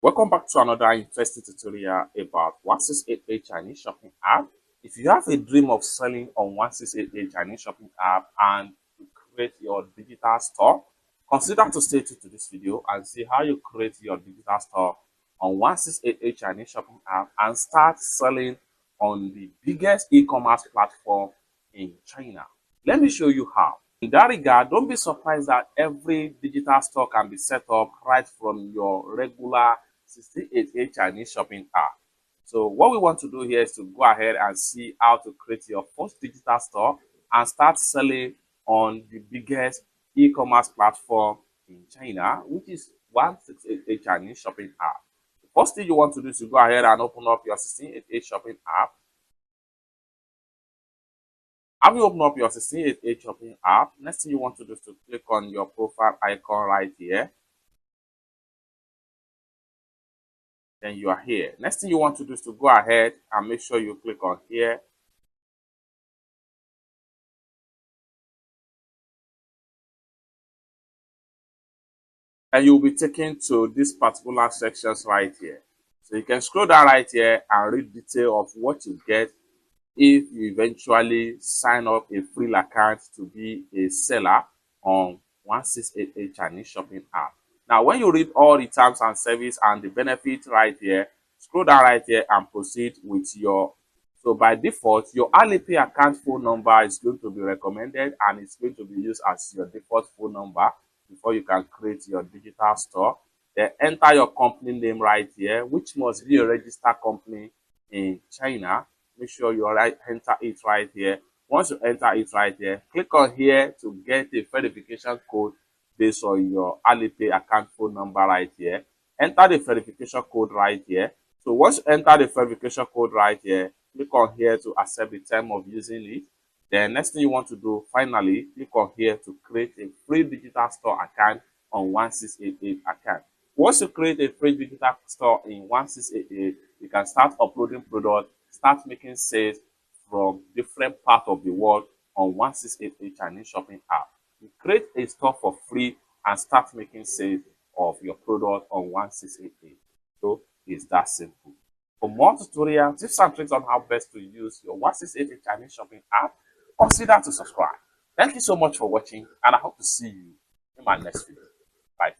Welcome back to another interesting tutorial about 1688 Chinese shopping app. If you have a dream of selling on 1688 Chinese shopping app and to create your digital store, consider to stay tuned to this video and see how you create your digital store on 1688 Chinese shopping app and start selling on the biggest e-commerce platform in China. Let me show you how. In that regard, don't be surprised that every digital store can be set up right from your regular 1688 Chinese shopping app. So what we want to do here is to go ahead and see how to create your first digital store and start selling on the biggest e-commerce platform in China, which is 1688 Chinese shopping app. The first thing you want to do is to go ahead and open up your 1688 shopping app. Have you opened up your 1688 shopping app? Next thing you want to do is to click on your profile icon right here. Then you are here. Next thing you want to do is to go ahead and make sure you click on here. And you'll be taken to this particular sections right here. So you can scroll down right here and read detail of what you get if you eventually sign up a free account to be a seller on 1688 Chinese shopping app. Now, when you read all the terms and service and the benefits right here, scroll down right here and proceed with your. So by default, your Alipay account phone number is going to be recommended and it's going to be used as your default phone number before you can create your digital store. Then enter your company name right here, which must be a registered company in China. Make sure you enter it right here. Once you enter it right here, click on here to get a verification code based on your Alipay account phone number right here. Enter the verification code right here. So once you enter the verification code right here, click on here to accept the term of using it. Then next thing you want to do, finally, click on here to create a free digital store account on 1688 account. Once you create a free digital store in 1688, you can start uploading products, start making sales from different parts of the world on 1688 Chinese shopping app. You create a store for free and start making sales of your product on 1688. So it's that simple. For more tutorials, tips and tricks on how best to use your 1688 Chinese shopping app, consider to subscribe. Thank you so much for watching and I hope to see you in my next video. Bye.